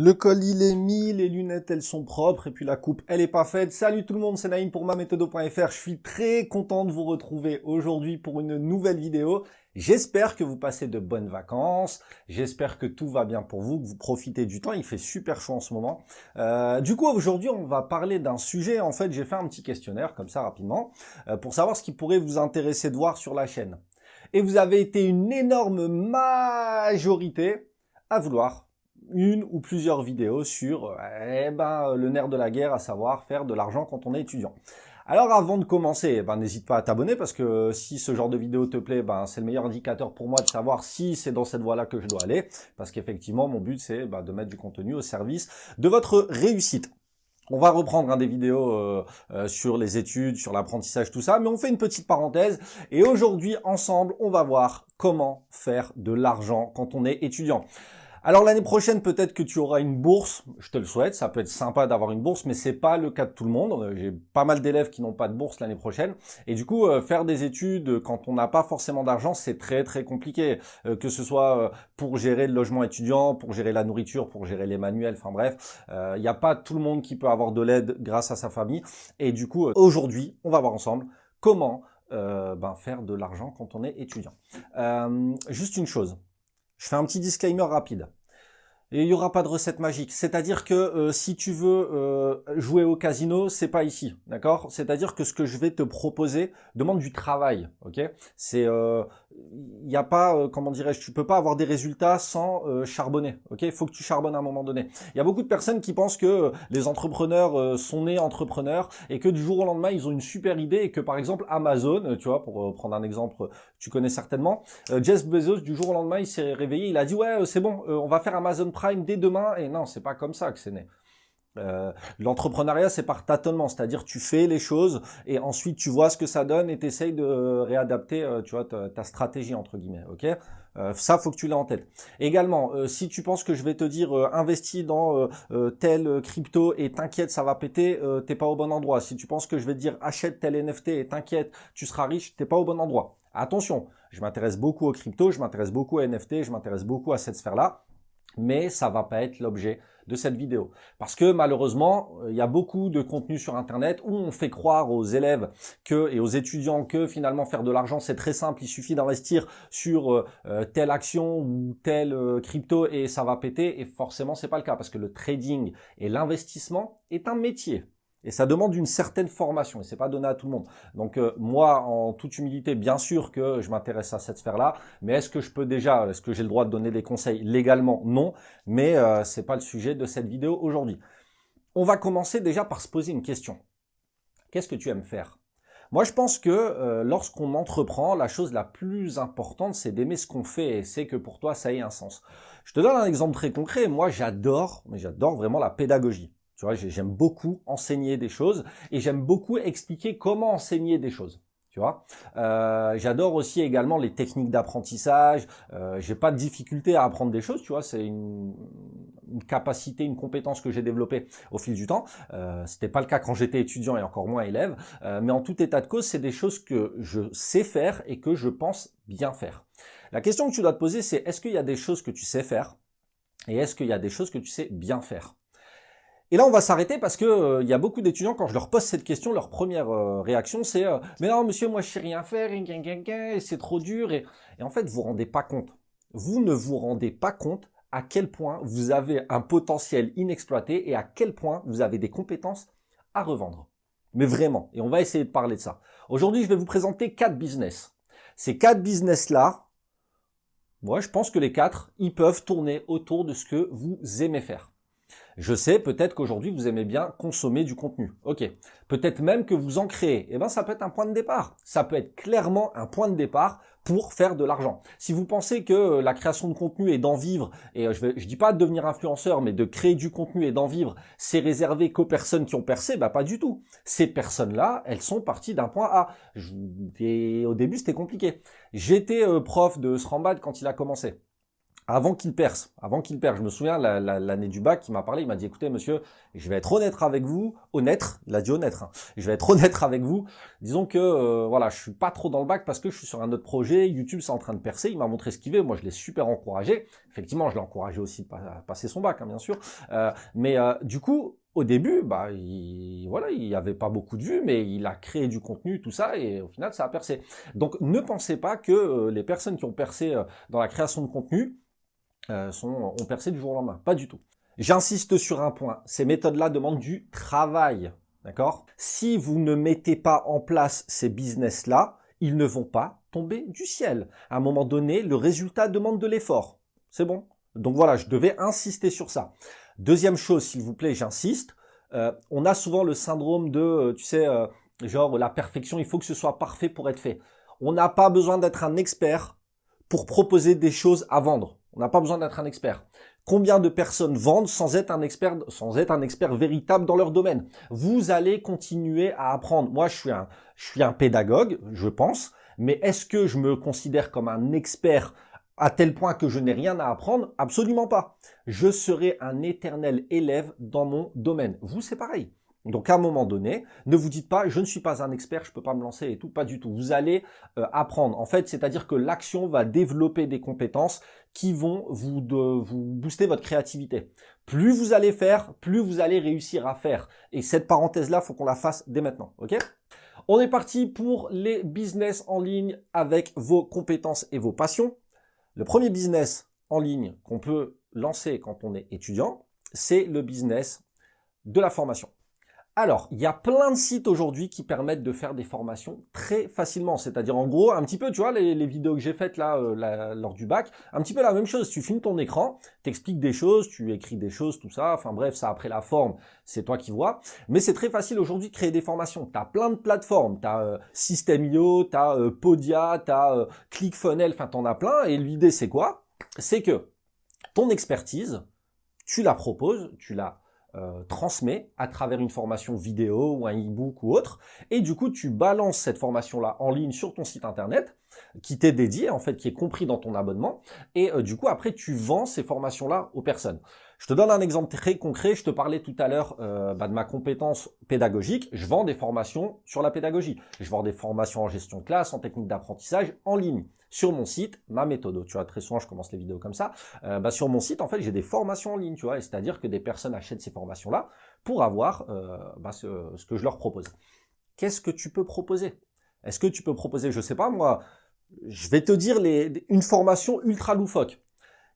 Le col il est mis, les lunettes elles sont propres et puis la coupe elle est pas faite. Salut tout le monde, c'est Naïm pour maméthodo.fr. Je suis très content de vous retrouver aujourd'hui pour une nouvelle vidéo. J'espère que vous passez de bonnes vacances, j'espère que tout va bien pour vous, que vous profitez du temps, il fait super chaud en ce moment. Du coup aujourd'hui on va parler d'un sujet, en fait j'ai fait un petit questionnaire comme ça rapidement, pour savoir ce qui pourrait vous intéresser de voir sur la chaîne. Et vous avez été une énorme majorité à vouloir une ou plusieurs vidéos sur le nerf de la guerre, à savoir faire de l'argent quand on est étudiant. Alors avant de commencer, n'hésite pas à t'abonner parce que si ce genre de vidéo te plaît, c'est le meilleur indicateur pour moi de savoir si c'est dans cette voie-là que je dois aller. Parce qu'effectivement, mon but c'est de mettre du contenu au service de votre réussite. On va reprendre des vidéos sur les études, sur l'apprentissage, tout ça, mais on fait une petite parenthèse. Et aujourd'hui, ensemble, on va voir comment faire de l'argent quand on est étudiant. Alors l'année prochaine, peut-être que tu auras une bourse, je te le souhaite, ça peut être sympa d'avoir une bourse, mais c'est pas le cas de tout le monde. J'ai pas mal d'élèves qui n'ont pas de bourse l'année prochaine, et du coup, faire des études quand on n'a pas forcément d'argent, c'est très très compliqué, que ce soit pour gérer le logement étudiant, pour gérer la nourriture, pour gérer les manuels, enfin bref, il n'y a pas tout le monde qui peut avoir de l'aide grâce à sa famille, et du coup, aujourd'hui, on va voir ensemble comment faire de l'argent quand on est étudiant. Juste une chose. Je fais un petit disclaimer rapide. Et il n'y aura pas de recette magique. C'est-à-dire que si tu veux jouer au casino, c'est pas ici, d'accord? C'est-à-dire que ce que je vais te proposer demande du travail, ok? C'est, il n'y a pas, comment dirais-je, tu peux pas avoir des résultats sans charbonner, ok? Il faut que tu charbonnes à un moment donné. Il y a beaucoup de personnes qui pensent que les entrepreneurs sont nés entrepreneurs et que du jour au lendemain ils ont une super idée et que par exemple Amazon, tu vois, pour prendre un exemple, tu connais certainement, Jeff Bezos du jour au lendemain il s'est réveillé, il a dit ouais c'est bon, on va faire Amazon Prime dès demain, et non, c'est pas comme ça que c'est né. L'entrepreneuriat c'est par tâtonnement, c'est-à-dire tu fais les choses et ensuite tu vois ce que ça donne et tu essayes de réadapter tu vois, ta stratégie entre guillemets, ok? Ça faut que tu l'aies en tête. Également, si tu penses que je vais te dire investis dans tel crypto et t'inquiète ça va péter, t'es pas au bon endroit. Si tu penses que je vais te dire achète tel NFT et t'inquiète tu seras riche, t'es pas au bon endroit. Attention, je m'intéresse beaucoup aux cryptos, je m'intéresse beaucoup à NFT, je m'intéresse beaucoup à cette sphère-là. Mais ça va pas être l'objet de cette vidéo. Parce que malheureusement, il y a beaucoup de contenu sur Internet où on fait croire aux élèves et aux étudiants que finalement faire de l'argent c'est très simple, il suffit d'investir sur telle action ou telle crypto et ça va péter. Et forcément, c'est pas le cas parce que le trading et l'investissement est un métier. Et ça demande une certaine formation et c'est pas donné à tout le monde. Donc moi, en toute humilité, bien sûr que je m'intéresse à cette sphère-là, mais est-ce que j'ai le droit de donner des conseils légalement? Non, mais c'est pas le sujet de cette vidéo aujourd'hui. On va commencer déjà par se poser une question. Qu'est-ce que tu aimes faire? Moi, je pense que lorsqu'on entreprend, la chose la plus importante, c'est d'aimer ce qu'on fait et c'est que pour toi, ça ait un sens. Je te donne un exemple très concret. Moi, j'adore vraiment la pédagogie. Tu vois, j'aime beaucoup enseigner des choses et j'aime beaucoup expliquer comment enseigner des choses. Tu vois, j'adore aussi également les techniques d'apprentissage. J'ai pas de difficulté à apprendre des choses. Tu vois, c'est une capacité, une compétence que j'ai développée au fil du temps. C'était pas le cas quand j'étais étudiant et encore moins élève. Mais en tout état de cause, c'est des choses que je sais faire et que je pense bien faire. La question que tu dois te poser, c'est est-ce qu'il y a des choses que tu sais faire et est-ce qu'il y a des choses que tu sais bien faire? Et là, on va s'arrêter parce que y a beaucoup d'étudiants, quand je leur pose cette question, leur première réaction, c'est mais non, monsieur, moi, je sais rien faire, et c'est trop dur. Et en fait, vous vous rendez pas compte. Vous ne vous rendez pas compte à quel point vous avez un potentiel inexploité et à quel point vous avez des compétences à revendre. Mais vraiment. Et on va essayer de parler de ça. Aujourd'hui, je vais vous présenter 4 business. Ces 4 business-là, moi, je pense que les 4, ils peuvent tourner autour de ce que vous aimez faire. Je sais, peut-être qu'aujourd'hui, vous aimez bien consommer du contenu. Ok. Peut-être même que vous en créez. Eh bien, ça peut être un point de départ. Ça peut être clairement un point de départ pour faire de l'argent. Si vous pensez que la création de contenu et d'en vivre, et je dis pas de devenir influenceur, mais de créer du contenu et d'en vivre, c'est réservé qu'aux personnes qui ont percé, pas du tout. Ces personnes-là, elles sont parties d'un point A. Et au début, c'était compliqué. J'étais prof de Srambad quand il a commencé. avant qu'il perce, je me souviens l'année du bac, il m'a parlé, il m'a dit écoutez monsieur, je vais être honnête avec vous, honnête, il a dit honnête, hein. Je vais être honnête avec vous, disons que voilà, je suis pas trop dans le bac parce que je suis sur un autre projet, YouTube c'est en train de percer, il m'a montré ce qu'il veut, moi je l'ai super encouragé, effectivement je l'ai encouragé aussi à passer son bac, hein, bien sûr, mais du coup, au début, bah, voilà, il y avait pas beaucoup de vues, mais il a créé du contenu, tout ça, et au final ça a percé. Donc ne pensez pas que les personnes qui ont percé dans la création de contenu, ont percé du jour au lendemain. Pas du tout. J'insiste sur un point. Ces méthodes-là demandent du travail. D'accord? Si vous ne mettez pas en place ces business-là, ils ne vont pas tomber du ciel. À un moment donné, le résultat demande de l'effort. C'est bon? Donc voilà, je devais insister sur ça. Deuxième chose, s'il vous plaît, j'insiste. On a souvent le syndrome de, genre la perfection, il faut que ce soit parfait pour être fait. On n'a pas besoin d'être un expert pour proposer des choses à vendre. On n'a pas besoin d'être un expert. Combien de personnes vendent sans être un expert véritable dans leur domaine? Vous allez continuer à apprendre. Moi, je suis un pédagogue, je pense, mais est-ce que je me considère comme un expert à tel point que je n'ai rien à apprendre? Absolument pas. Je serai un éternel élève dans mon domaine. Vous, c'est pareil. Donc à un moment donné, ne vous dites pas je ne suis pas un expert, je peux pas me lancer et tout, pas du tout. Vous allez apprendre. En fait, c'est-à-dire que l'action va développer des compétences qui vont vous booster votre créativité. Plus vous allez faire, plus vous allez réussir à faire. Et cette parenthèse-là, faut qu'on la fasse dès maintenant, ok? On est parti pour les business en ligne avec vos compétences et vos passions. Le premier business en ligne qu'on peut lancer quand on est étudiant, c'est le business de la formation. Alors, il y a plein de sites aujourd'hui qui permettent de faire des formations très facilement. C'est-à-dire, en gros, un petit peu, tu vois, les vidéos que j'ai faites là, lors du bac, un petit peu la même chose. Tu filmes ton écran, t'expliques des choses, tu écris des choses, tout ça. Enfin bref, ça après la forme, c'est toi qui vois. Mais c'est très facile aujourd'hui de créer des formations. T'as plein de plateformes. T'as System.io, t'as Podia, t'as ClickFunnels, enfin t'en as plein. Et l'idée, c'est quoi? C'est que ton expertise, tu la proposes, tu la transmet à travers une formation vidéo ou un e-book ou autre, et du coup tu balances cette formation-là en ligne sur ton site internet, qui t'est dédié, en fait, qui est compris dans ton abonnement, et du coup après tu vends ces formations-là aux personnes. Je te donne un exemple très concret, je te parlais tout à l'heure de ma compétence pédagogique, je vends des formations sur la pédagogie, je vends des formations en gestion de classe, en technique d'apprentissage, en ligne. Sur mon site, ma méthode, tu vois, très souvent je commence les vidéos comme ça, sur mon site en fait j'ai des formations en ligne, tu vois, et c'est-à-dire que des personnes achètent ces formations-là pour avoir ce que je leur propose. Qu'est-ce que tu peux proposer? Est-ce que tu peux proposer, je sais pas moi, je vais te dire une formation ultra loufoque.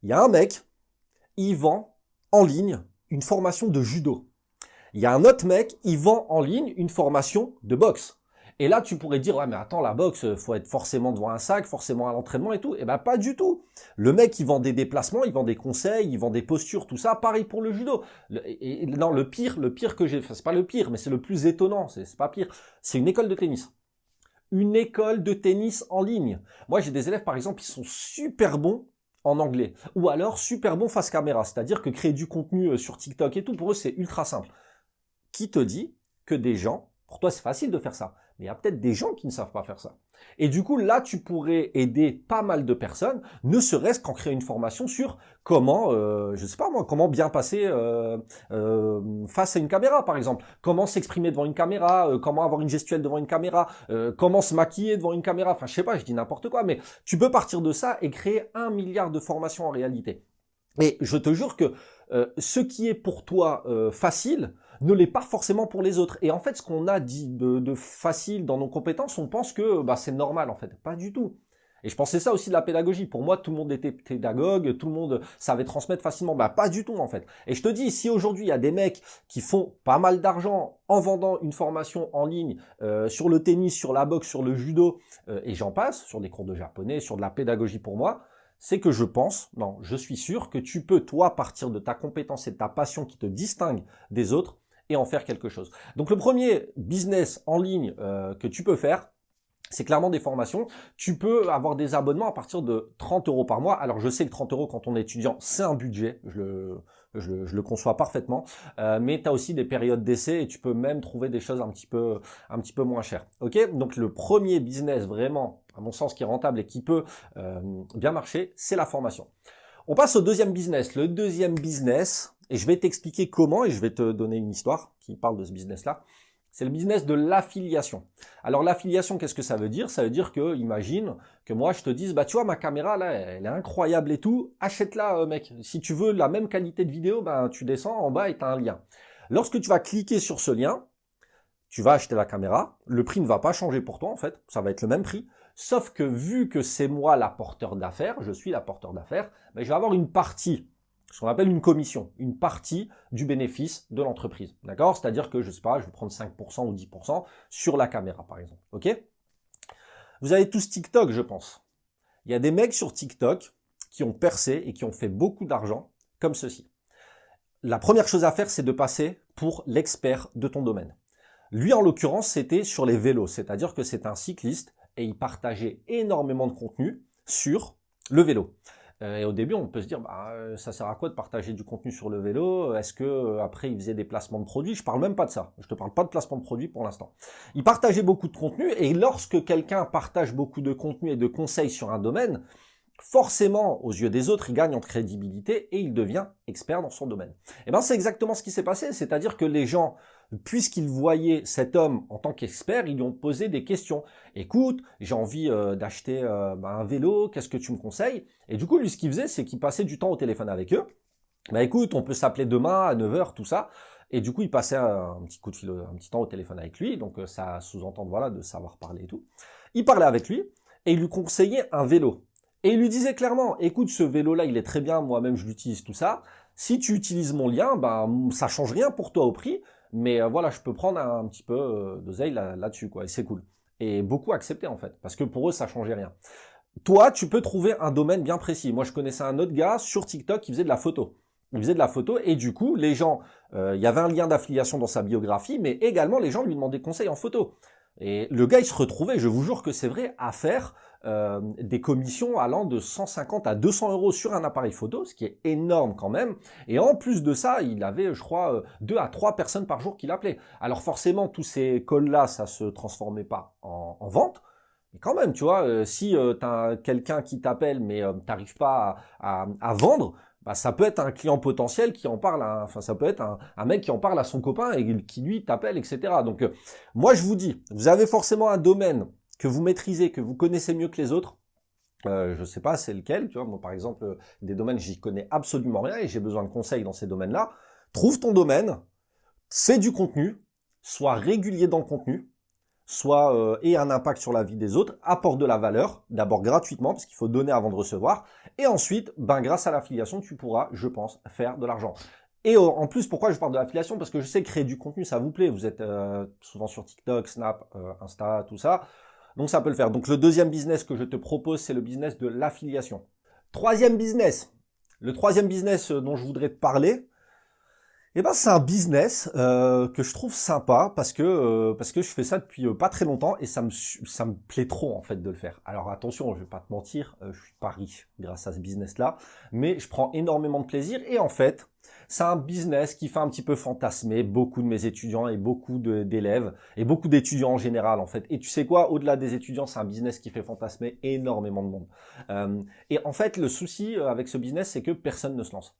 Il y a un mec, il vend en ligne une formation de judo. Il y a un autre mec, il vend en ligne une formation de boxe. Et là, tu pourrais dire, ouais, mais attends, la boxe, faut être forcément devant un sac, forcément à l'entraînement et tout. Eh ben, pas du tout. Le mec, il vend des déplacements, il vend des conseils, il vend des postures, tout ça. Pareil pour le judo. Non, le pire que j'ai, enfin, c'est pas le pire, mais c'est le plus étonnant, c'est pas pire. C'est une école de tennis. Une école de tennis en ligne. Moi, j'ai des élèves, par exemple, qui sont super bons en anglais. Ou alors, super bons face caméra. C'est-à-dire que créer du contenu sur TikTok et tout, pour eux, c'est ultra simple. Qui te dit que des gens, pour toi c'est facile de faire ça, mais il y a peut-être des gens qui ne savent pas faire ça. Et du coup, là, tu pourrais aider pas mal de personnes, ne serait-ce qu'en créer une formation sur comment, je sais pas moi, comment bien passer face à une caméra, par exemple. Comment s'exprimer devant une caméra, comment avoir une gestuelle devant une caméra, comment se maquiller devant une caméra. Enfin, je sais pas, je dis n'importe quoi, mais tu peux partir de ça et créer 1 milliard de formations en réalité. Et je te jure que ce qui est pour toi facile ne l'est pas forcément pour les autres. Et en fait, ce qu'on a dit de facile dans nos compétences, on pense que c'est normal en fait. Pas du tout. Et je pensais ça aussi de la pédagogie. Pour moi, tout le monde était pédagogue, tout le monde savait transmettre facilement. Pas du tout en fait. Et je te dis, si aujourd'hui il y a des mecs qui font pas mal d'argent en vendant une formation en ligne sur le tennis, sur la boxe, sur le judo, et j'en passe, sur des cours de japonais, sur de la pédagogie pour moi, c'est que je suis sûr que tu peux, toi, partir de ta compétence et de ta passion qui te distingue des autres et en faire quelque chose. Donc le premier business en ligne que tu peux faire, c'est clairement des formations. Tu peux avoir des abonnements à partir de 30 € par mois. Alors je sais que 30 € quand on est étudiant, c'est un budget, je le conçois parfaitement, mais tu as aussi des périodes d'essai et tu peux même trouver des choses un petit peu moins chères. Ok, donc le premier business vraiment, à mon sens, qui est rentable et qui peut bien marcher, c'est la formation. On passe au deuxième business. Le deuxième business, et je vais t'expliquer comment, et je vais te donner une histoire qui parle de ce business-là. C'est le business de l'affiliation. Alors l'affiliation, qu'est-ce que ça veut dire? Ça veut dire que, imagine que moi je te dise, bah tu vois ma caméra là, elle est incroyable et tout, achète-la mec. Si tu veux la même qualité de vidéo, ben tu descends en bas et tu as un lien. Lorsque tu vas cliquer sur ce lien, tu vas acheter la caméra, le prix ne va pas changer pour toi en fait, ça va être le même prix, sauf que vu que c'est moi l'apporteur d'affaires, je suis l'apporteur d'affaires, ben, je vais avoir une partie, ce qu'on appelle une commission, une partie du bénéfice de l'entreprise, d'accord? C'est-à-dire que, je sais pas, je vais prendre 5% ou 10% sur la caméra par exemple, ok? Vous avez tous TikTok, je pense. Il y a des mecs sur TikTok qui ont percé et qui ont fait beaucoup d'argent comme ceci. La première chose à faire, c'est de passer pour l'expert de ton domaine. Lui, en l'occurrence, c'était sur les vélos, c'est-à-dire que c'est un cycliste et il partageait énormément de contenu sur le vélo. Et au début, on peut se dire, bah, ça sert à quoi de partager du contenu sur le vélo? Est-ce que après il faisait des placements de produits? Je parle même pas de ça. Je te parle pas de placement de produits pour l'instant. Il partageait beaucoup de contenu et lorsque quelqu'un partage beaucoup de contenu et de conseils sur un domaine, forcément, aux yeux des autres, il gagne en crédibilité et il devient expert dans son domaine. Et ben, c'est exactement ce qui s'est passé. C'est-à-dire que les gens, puisqu'ils voyaient cet homme en tant qu'expert, ils lui ont posé des questions. Écoute, j'ai envie d'acheter un vélo, qu'est-ce que tu me conseilles? Et du coup, lui, ce qu'il faisait, c'est qu'il passait du temps au téléphone avec eux. Bah écoute, on peut s'appeler demain à 9h, tout ça. Et du coup, il passait un petit coup de fil, un petit temps au téléphone avec lui. Donc ça sous-entend, voilà, de savoir parler et tout. Il parlait avec lui et il lui conseillait un vélo. Et il lui disait clairement, écoute, ce vélo-là, il est très bien, moi-même je l'utilise, tout ça. Si tu utilises mon lien, ben ça change rien pour toi au prix, mais voilà, je peux prendre un petit peu d'oseille là-dessus, quoi, et c'est cool. Et beaucoup accepté en fait, parce que pour eux, ça changeait rien. Toi, tu peux trouver un domaine bien précis. Moi, je connaissais un autre gars sur TikTok qui faisait de la photo. Il faisait de la photo et du coup, les gens, il y avait un lien d'affiliation dans sa biographie, mais également les gens lui demandaient conseil en photo. Et le gars, il se retrouvait, je vous jure que c'est vrai, à faire des commissions allant de 150 à 200 euros sur un appareil photo, ce qui est énorme quand même. Et en plus de ça, il avait, je crois, 2 à 3 personnes par jour qui l'appelaient. Alors forcément, tous ces calls-là, ça se transformait pas en vente. Mais quand même, tu vois, si tu as quelqu'un qui t'appelle, mais t'arrives pas à vendre, bah, ça peut être un client potentiel qui en parle, enfin ça peut être un mec qui en parle à son copain et qui lui t'appelle, etc. Donc moi je vous dis, vous avez forcément un domaine que vous maîtrisez, que vous connaissez mieux que les autres. Je sais pas c'est lequel, tu vois, moi par exemple, des domaines j'y connais absolument rien et j'ai besoin de conseils dans ces domaines-là. Trouve ton domaine, fais du contenu, sois régulier dans le contenu, soit ait un impact sur la vie des autres, apporte de la valeur, d'abord gratuitement, parce qu'il faut donner avant de recevoir, et ensuite, ben, grâce à l'affiliation, tu pourras, je pense, faire de l'argent. Et en plus, pourquoi je parle de l'affiliation? Parce que je sais que créer du contenu, ça vous plaît, vous êtes souvent sur TikTok, Snap, Insta, tout ça, donc ça peut le faire. Donc le deuxième business que je te propose, c'est le business de l'affiliation. Troisième business, le troisième business dont je voudrais te parler, eh ben c'est un business que je trouve sympa parce que je fais ça depuis pas très longtemps et ça me plaît trop en fait de le faire. Alors attention, je vais pas te mentir, je suis pas riche grâce à ce business-là, mais je prends énormément de plaisir et en fait, c'est un business qui fait un petit peu fantasmer beaucoup de mes étudiants et beaucoup d'élèves et beaucoup d'étudiants en général en fait. Et tu sais quoi, au-delà des étudiants, c'est un business qui fait fantasmer énormément de monde. Et en fait, le souci avec ce business, c'est que personne ne se lance.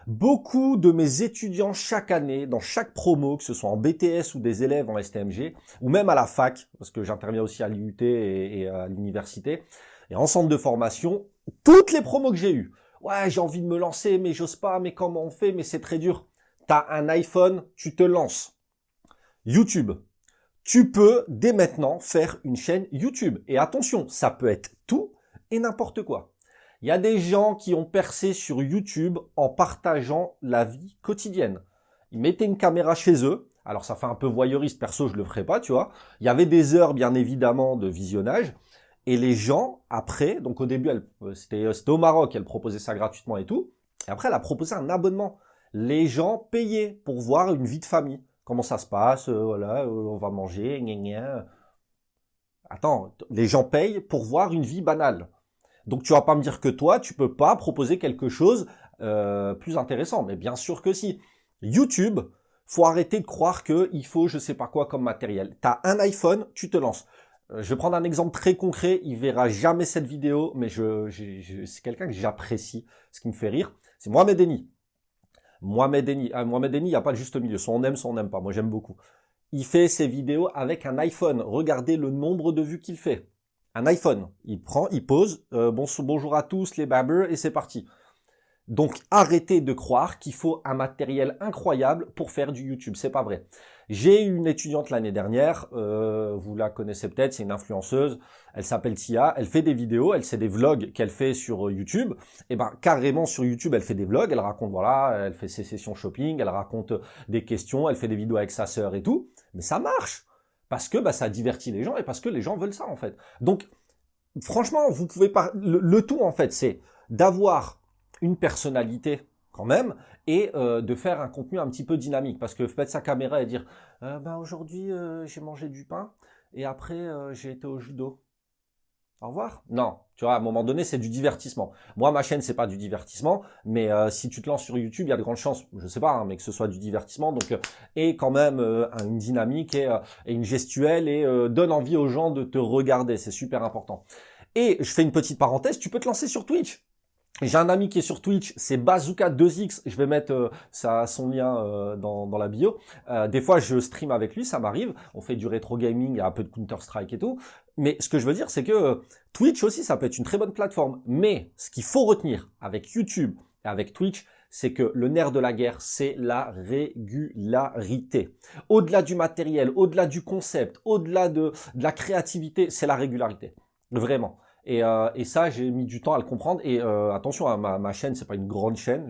Beaucoup de mes étudiants chaque année, dans chaque promo, que ce soit en BTS ou des élèves en STMG, ou même à la fac, parce que j'interviens aussi à l'IUT et à l'université, et en centre de formation, toutes les promos que j'ai eues. Ouais, j'ai envie de me lancer, mais j'ose pas, mais comment on fait, mais c'est très dur. T'as un iPhone, tu te lances. YouTube. Tu peux dès maintenant faire une chaîne YouTube. Et attention, ça peut être tout et n'importe quoi. Il y a des gens qui ont percé sur YouTube en partageant la vie quotidienne. Ils mettaient une caméra chez eux. Alors ça fait un peu voyeuriste, perso je le ferai pas, tu vois. Il y avait des heures bien évidemment de visionnage. Et les gens, après, donc au début, c'était au Maroc, elle proposait ça gratuitement et tout. Et après, elle a proposé un abonnement. Les gens payaient pour voir une vie de famille. Comment ça se passe, voilà, on va manger, gna gna. Attends, les gens payent pour voir une vie banale. Donc tu vas pas me dire que toi, tu peux pas proposer quelque chose plus intéressant. Mais bien sûr que si. YouTube, faut arrêter de croire qu'il faut je sais pas quoi comme matériel. T'as un iPhone, tu te lances. Je vais prendre un exemple très concret. Il verra jamais cette vidéo, mais c'est quelqu'un que j'apprécie. Ce qui me fait rire, c'est Mohamed Eni. Mohamed Eni, il n'y a pas de juste milieu. Soit on n'aime pas. Moi, j'aime beaucoup. Il fait ses vidéos avec un iPhone. Regardez le nombre de vues qu'il fait. Un iPhone. Il prend, il pose. Bonjour à tous les babers et c'est parti. Donc arrêtez de croire qu'il faut un matériel incroyable pour faire du YouTube, c'est pas vrai. J'ai eu une étudiante l'année dernière, vous la connaissez peut-être, c'est une influenceuse, elle s'appelle Tia, elle fait des vidéos, elle fait des vlogs qu'elle fait sur YouTube, et ben carrément sur YouTube elle fait des vlogs, elle raconte voilà, elle fait ses sessions shopping, elle raconte des questions, elle fait des vidéos avec sa sœur et tout, mais ça marche parce que ça divertit les gens et parce que les gens veulent ça en fait. Donc franchement, vous pouvez pas, le tout en fait c'est d'avoir une personnalité quand même et de faire un contenu un petit peu dynamique parce que mettre sa caméra et dire aujourd'hui j'ai mangé du pain et après j'ai été au judo. Au revoir. Non, tu vois, à un moment donné, c'est du divertissement. Moi, ma chaîne, c'est pas du divertissement, mais si tu te lances sur YouTube, il y a de grandes chances, je sais pas, hein, mais que ce soit du divertissement, donc et quand même une dynamique et une gestuelle et donne envie aux gens de te regarder, c'est super important. Et je fais une petite parenthèse, tu peux te lancer sur Twitch. J'ai un ami qui est sur Twitch, c'est Bazooka2X, je vais mettre son lien dans la bio. Des fois, je stream avec lui, ça m'arrive. On fait du rétro gaming, il y a un peu de Counter-Strike et tout. Mais ce que je veux dire, c'est que Twitch aussi, ça peut être une très bonne plateforme. Mais ce qu'il faut retenir avec YouTube et avec Twitch, c'est que le nerf de la guerre, c'est la régularité. Au-delà du matériel, au-delà du concept, au-delà de la créativité, c'est la régularité. Vraiment. Et ça, j'ai mis du temps à le comprendre. Et attention, hein, ma chaîne, c'est pas une grande chaîne.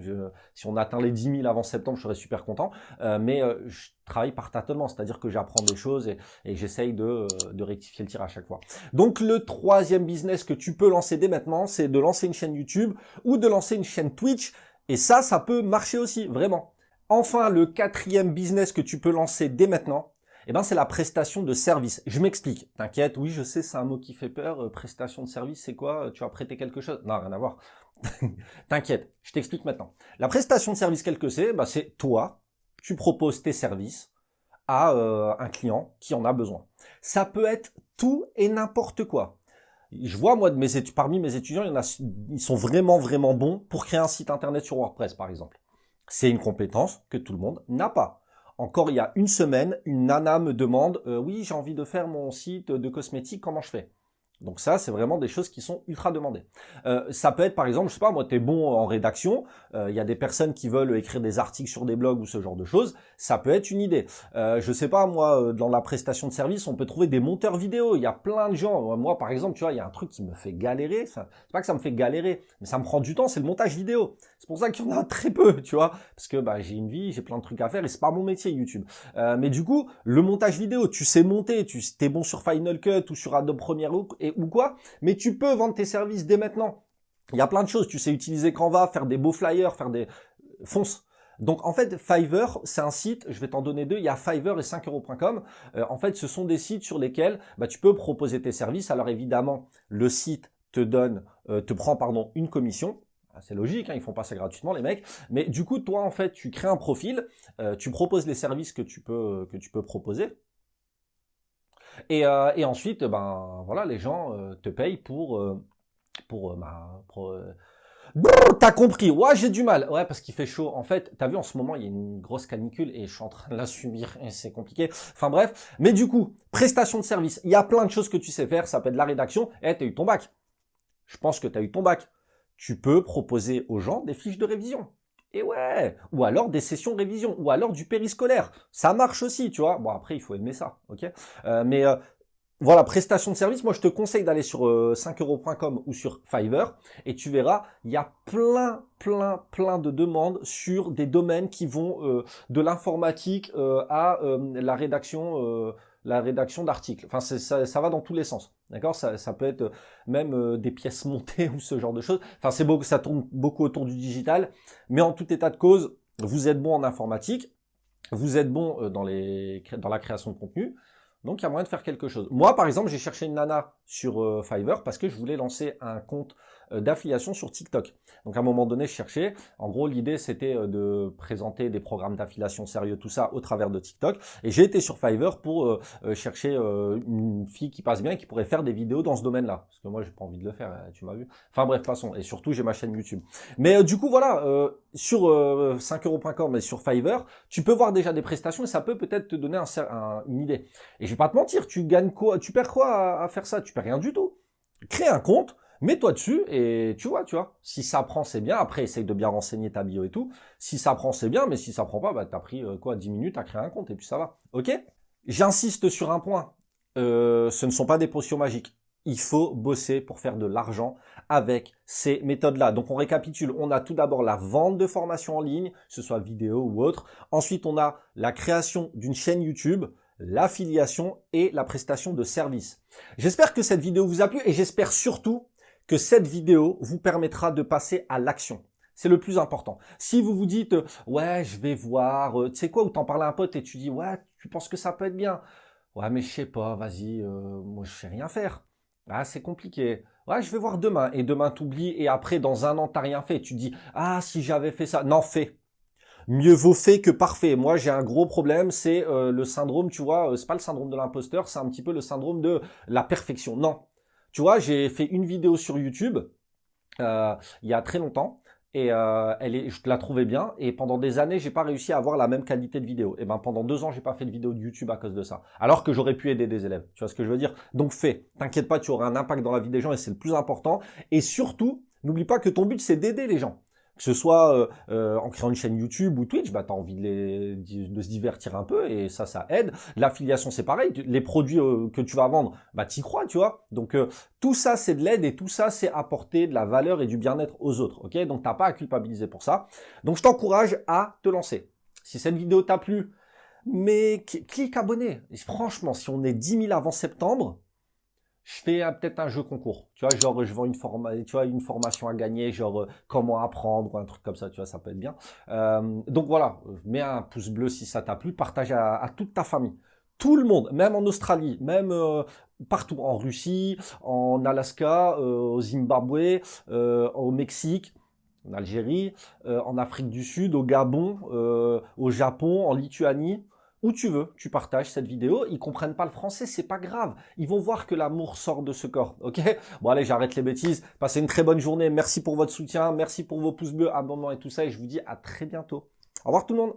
Si on atteint les 10 000 avant septembre, je serais super content. Mais je travaille par tâtonnement, c'est-à-dire que j'apprends des choses et j'essaye de rectifier le tir à chaque fois. Donc le troisième business que tu peux lancer dès maintenant, c'est de lancer une chaîne YouTube ou de lancer une chaîne Twitch. Et ça peut marcher aussi, vraiment. Enfin, le quatrième business que tu peux lancer dès maintenant, eh ben, c'est la prestation de service. Je m'explique. T'inquiète, oui, je sais, c'est un mot qui fait peur. Prestation de service, c'est quoi? Tu as prêté quelque chose? Non, rien à voir. T'inquiète, je t'explique maintenant. La prestation de service, quelle que c'est? C'est toi, tu proposes tes services à un client qui en a besoin. Ça peut être tout et n'importe quoi. Je vois, moi, parmi mes étudiants, ils sont vraiment, vraiment bons pour créer un site internet sur WordPress, par exemple. C'est une compétence que tout le monde n'a pas. Encore il y a une semaine, une nana me demande oui, j'ai envie de faire mon site de cosmétiques, comment je fais? Donc ça, c'est vraiment des choses qui sont ultra demandées. Ça peut être par exemple, je sais pas, moi, t'es bon en rédaction, il y a des personnes qui veulent écrire des articles sur des blogs ou ce genre de choses, ça peut être une idée. Je sais pas, moi, dans la prestation de service, on peut trouver des monteurs vidéo, il y a plein de gens. Moi, par exemple, tu vois, il y a un truc qui me fait galérer, c'est pas que ça me fait galérer, mais ça me prend du temps, c'est le montage vidéo. C'est pour ça qu'il y en a très peu, tu vois, parce que j'ai une vie, j'ai plein de trucs à faire et c'est pas mon métier YouTube. Mais du coup, le montage vidéo, tu sais monter, t'es bon sur Final Cut ou sur Adobe Premiere ou quoi, mais tu peux vendre tes services dès maintenant. Il y a plein de choses, tu sais utiliser Canva, faire des beaux flyers, faire des... Fonce. Donc en fait, Fiverr, c'est un site, je vais t'en donner deux, il y a Fiverr et 5euros.com. En fait, ce sont des sites sur lesquels tu peux proposer tes services. Alors évidemment, le site te prend une commission. C'est logique, hein, ils font pas ça gratuitement les mecs. Mais du coup, toi en fait, tu crées un profil, tu proposes les services que tu peux proposer. Et ensuite, voilà, les gens te payent T'as compris? Ouais, j'ai du mal. Ouais, parce qu'il fait chaud. En fait, t'as vu, en ce moment, il y a une grosse canicule et je suis en train de la subir et c'est compliqué. Enfin bref. Mais du coup, prestation de service. Il y a plein de choses que tu sais faire. Ça peut être de la rédaction. T'as eu ton bac. Je pense que t'as eu ton bac. Tu peux proposer aux gens des fiches de révision. Et ouais, ou alors des sessions révision, ou alors du périscolaire. Ça marche aussi, tu vois. Bon, après, il faut aimer ça, ok. Voilà, prestation de service, moi je te conseille d'aller sur 5euros.com ou sur Fiverr et tu verras, il y a plein de demandes sur des domaines qui vont de l'informatique à la rédaction d'articles. Enfin, ça va dans tous les sens. D'accord, ça peut être même des pièces montées ou ce genre de choses. Enfin, ça tourne beaucoup autour du digital, mais en tout état de cause, vous êtes bon en informatique, vous êtes bon dans la création de contenu. Donc, il y a moyen de faire quelque chose. Moi, par exemple, j'ai cherché une nana sur Fiverr parce que je voulais lancer un compte d'affiliation sur TikTok. Donc à un moment donné, je cherchais. En gros, l'idée c'était de présenter des programmes d'affiliation sérieux, tout ça au travers de TikTok. Et j'ai été sur Fiverr pour chercher une fille qui passe bien et qui pourrait faire des vidéos dans ce domaine-là. Parce que moi, j'ai pas envie de le faire, tu m'as vu. Enfin bref, passons. Et surtout, j'ai ma chaîne YouTube. Mais du coup, voilà, sur 5euros.com et sur Fiverr, tu peux voir déjà des prestations et ça peut peut-être te donner une idée. Et je vais pas te mentir, tu gagnes quoi, tu perds quoi à faire ça? Tu perds rien du tout. Crée un compte, mets-toi dessus et tu vois. Si ça prend, c'est bien. Après, essaye de bien renseigner ta bio et tout. Si ça prend, c'est bien, mais si ça prend pas, bah t'as pris 10 minutes à créer un compte et puis ça va. Ok? J'insiste sur un point. Ce ne sont pas des potions magiques. Il faut bosser pour faire de l'argent avec ces méthodes-là. Donc on récapitule, on a tout d'abord la vente de formations en ligne, que ce soit vidéo ou autre. Ensuite, on a la création d'une chaîne YouTube, l'affiliation et la prestation de services. J'espère que cette vidéo vous a plu et j'espère surtout que cette vidéo vous permettra de passer à l'action. C'est le plus important. Si vous vous dites « Ouais, je vais voir », tu sais quoi, ou t'en parles à un pote et tu dis « Ouais, tu penses que ça peut être bien ?» « Ouais, mais je sais pas, vas-y, moi je sais rien faire. » Ah, c'est compliqué. Ouais, je vais voir demain. Et demain, t'oublies. Et après, dans un an, t'as rien fait. Tu te dis, ah, si j'avais fait ça. Non, fais. Mieux vaut fait que parfait. Moi, j'ai un gros problème. C'est le syndrome, tu vois. C'est pas le syndrome de l'imposteur. C'est un petit peu le syndrome de la perfection. Non. Tu vois, j'ai fait une vidéo sur YouTube il y a très longtemps. Et je la trouvais bien. Et pendant des années, j'ai pas réussi à avoir la même qualité de vidéo. Et ben pendant 2 ans, j'ai pas fait de vidéo de YouTube à cause de ça. Alors que j'aurais pu aider des élèves. Tu vois ce que je veux dire? Donc fais. T'inquiète pas, tu auras un impact dans la vie des gens et c'est le plus important. Et surtout, n'oublie pas que ton but c'est d'aider les gens. Que ce soit en créant une chaîne YouTube ou Twitch, bah t'as envie de se divertir un peu et ça aide. L'affiliation c'est pareil, les produits que tu vas vendre, bah t'y crois, tu vois. Donc tout ça c'est de l'aide et tout ça c'est apporter de la valeur et du bien-être aux autres, ok? Donc t'as pas à culpabiliser pour ça. Donc je t'encourage à te lancer. Si cette vidéo t'a plu, mais clique abonner. Et franchement, si on est 10 000 avant septembre, je fais peut-être un jeu concours, tu vois, genre je vends une formation à gagner, genre comment apprendre ou un truc comme ça, tu vois, ça peut être bien. Donc voilà, mets un pouce bleu si ça t'a plu, partage à toute ta famille, tout le monde, même en Australie, même partout, en Russie, en Alaska, au Zimbabwe, au Mexique, en Algérie, en Afrique du Sud, au Gabon, au Japon, en Lituanie. Où tu veux, tu partages cette vidéo. Ils comprennent pas le français, c'est pas grave. Ils vont voir que l'amour sort de ce corps, ok? Bon allez, j'arrête les bêtises. Passez une très bonne journée. Merci pour votre soutien, merci pour vos pouces bleus, abonnements et tout ça. Et je vous dis à très bientôt. Au revoir tout le monde.